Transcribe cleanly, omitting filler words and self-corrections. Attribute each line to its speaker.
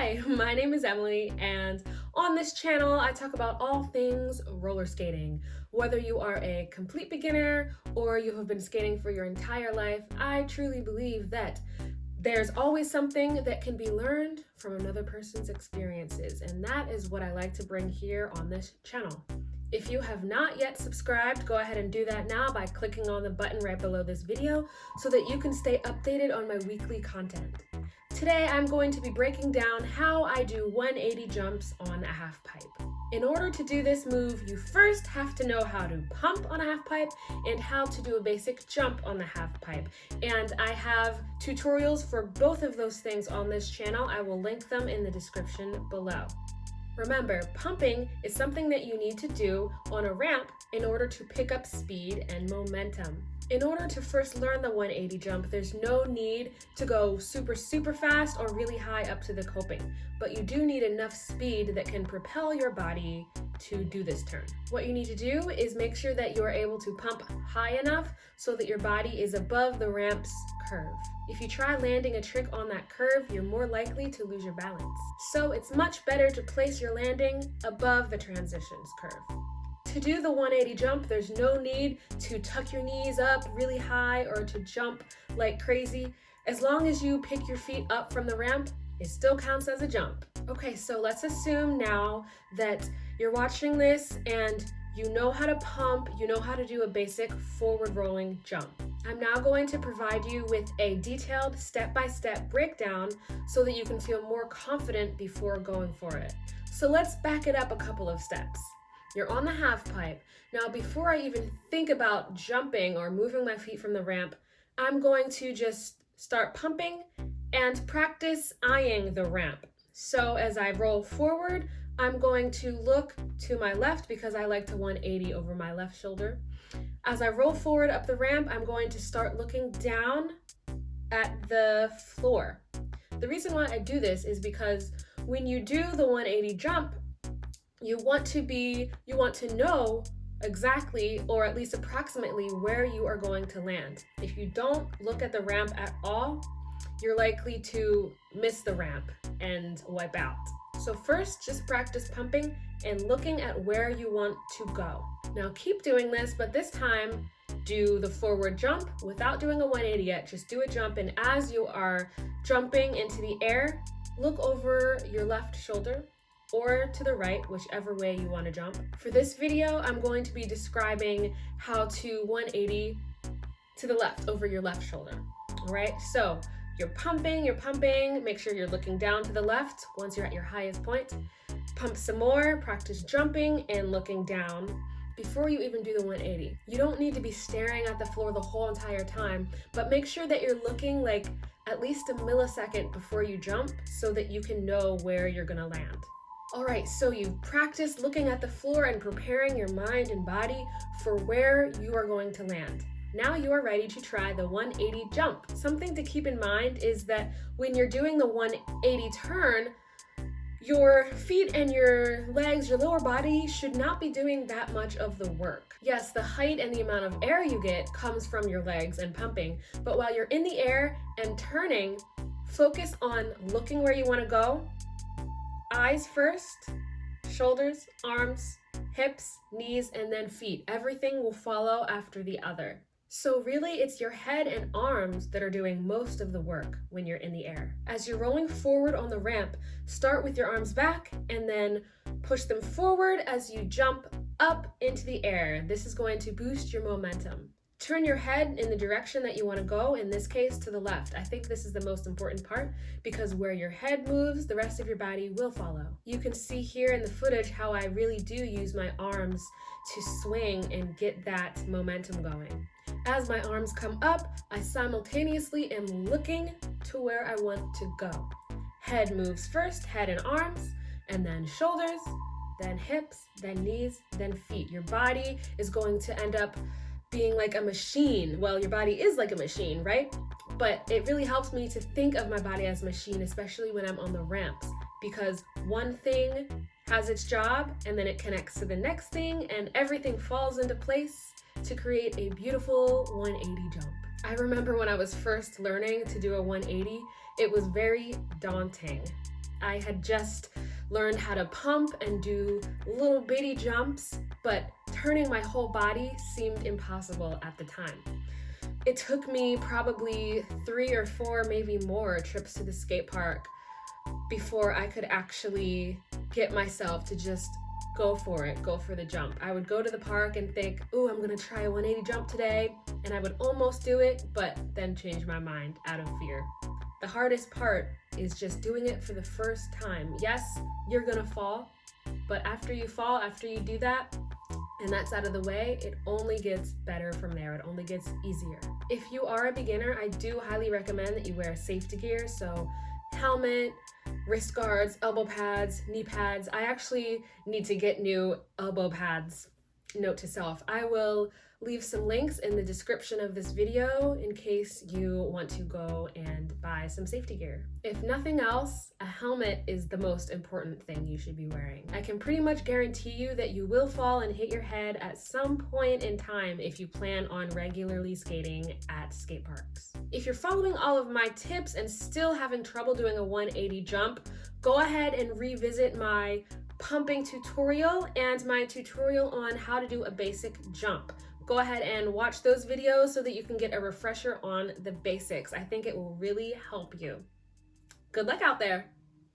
Speaker 1: Hi, my name is Emily, and on this channel I talk about all things roller skating. Whether you are a complete beginner or you have been skating for your entire life, I truly believe that there's always something that can be learned from another person's experiences, and that is what I like to bring here on this channel. If you have not yet subscribed, go ahead and do that now by clicking on the button right below this video so that you can stay updated on my weekly content. Today I'm going to be breaking down how I do 180 jumps on a half pipe. In order to do this move, you first have to know how to pump on a half pipe and how to do a basic jump on the half pipe. And I have tutorials for both of those things on this channel. I will link them in the description below. Remember, pumping is something that you need to do on a ramp in order to pick up speed and momentum. In order to first learn the 180 jump, there's no need to go super fast or really high up to the coping, but you do need enough speed that can propel your body to do this turn. What you need to do is make sure that you're able to pump high enough so that your body is above the ramp's curve. If you try landing a trick on that curve, you're more likely to lose your balance. So it's much better to place your landing above the transitions curve. To do the 180 jump, there's no need to tuck your knees up really high or to jump like crazy. As long as you pick your feet up from the ramp, it still counts as a jump. Okay, so let's assume now that you're watching this and you know how to pump, you know how to do a basic forward rolling jump. I'm now going to provide you with a detailed step-by-step breakdown so that you can feel more confident before going for it. So let's back it up a couple of steps. You're on the half pipe. Now, before I even think about jumping or moving my feet from the ramp, I'm going to just start pumping and practice eyeing the ramp. So as I roll forward, I'm going to look to my left because I like to 180 over my left shoulder. As I roll forward up the ramp, I'm going to start looking down at the floor. The reason why I do this is because when you do the 180 jump, you want to know exactly, or at least approximately, where you are going to land. If you don't look at the ramp at all, you're likely to miss the ramp and wipe out. So first, just practice pumping and looking at where you want to go. Now keep doing this, but this time do the forward jump without doing a 180 yet. Just do a jump, and as you are jumping into the air, look over your left shoulder or to the right, whichever way you want to jump. For this video, I'm going to be describing how to 180 to the left over your left shoulder. All right, so you're pumping, make sure you're looking down to the left once you're at your highest point. Pump some more, practice jumping and looking down before you even do the 180. You don't need to be staring at the floor the whole entire time, but make sure that you're looking like at least a millisecond before you jump so that you can know where you're gonna land. All right, so you've practiced looking at the floor and preparing your mind and body for where you are going to land. Now you are ready to try the 180 jump. Something to keep in mind is that when you're doing the 180 turn, your feet and your legs, your lower body should not be doing that much of the work. Yes, the height and the amount of air you get comes from your legs and pumping, but while you're in the air and turning, focus on looking where you want to go. Eyes first, shoulders, arms, hips, knees, and then feet. Everything will follow after the other. So really, it's your head and arms that are doing most of the work when you're in the air. As you're rolling forward on the ramp, start with your arms back and then push them forward as you jump up into the air. This is going to boost your momentum. Turn your head in the direction that you want to go, in this case to the left. I think this is the most important part because where your head moves, the rest of your body will follow. You can see here in the footage how I really do use my arms to swing and get that momentum going. As my arms come up, I simultaneously am looking to where I want to go. Head moves first, head and arms, and then shoulders, then hips, then knees, then feet. Your body is going to end up being like a machine. Well, your body is like a machine, right? But it really helps me to think of my body as a machine, especially when I'm on the ramps, because one thing has its job and then it connects to the next thing and everything falls into place to create a beautiful 180 jump. I remember when I was first learning to do a 180, it was very daunting. I had just learned how to pump and do little bitty jumps, but turning my whole body seemed impossible at the time. It took me probably 3 or 4, maybe more trips to the skate park before I could actually get myself to just go for it, go for the jump. I would go to the park and think, ooh, I'm gonna try a 180 jump today, and I would almost do it, but then change my mind out of fear. The hardest part is just doing it for the first time. Yes, you're gonna fall, but after you fall, after you do that, and that's out of the way, it only gets better from there. It only gets easier. If you are a beginner, I do highly recommend that you wear safety gear, so helmet, wrist guards, elbow pads, knee pads. I actually need to get new elbow pads. Note to self, I will leave some links in the description of this video in case you want to go and buy some safety gear. If nothing else, a helmet is the most important thing you should be wearing. I can pretty much guarantee you that you will fall and hit your head at some point in time if you plan on regularly skating at skate parks. If you're following all of my tips and still having trouble doing a 180 jump, go ahead and revisit my pumping tutorial and my tutorial on how to do a basic jump. Go ahead and watch those videos so that you can get a refresher on the basics. I think it will really help you. Good luck out there.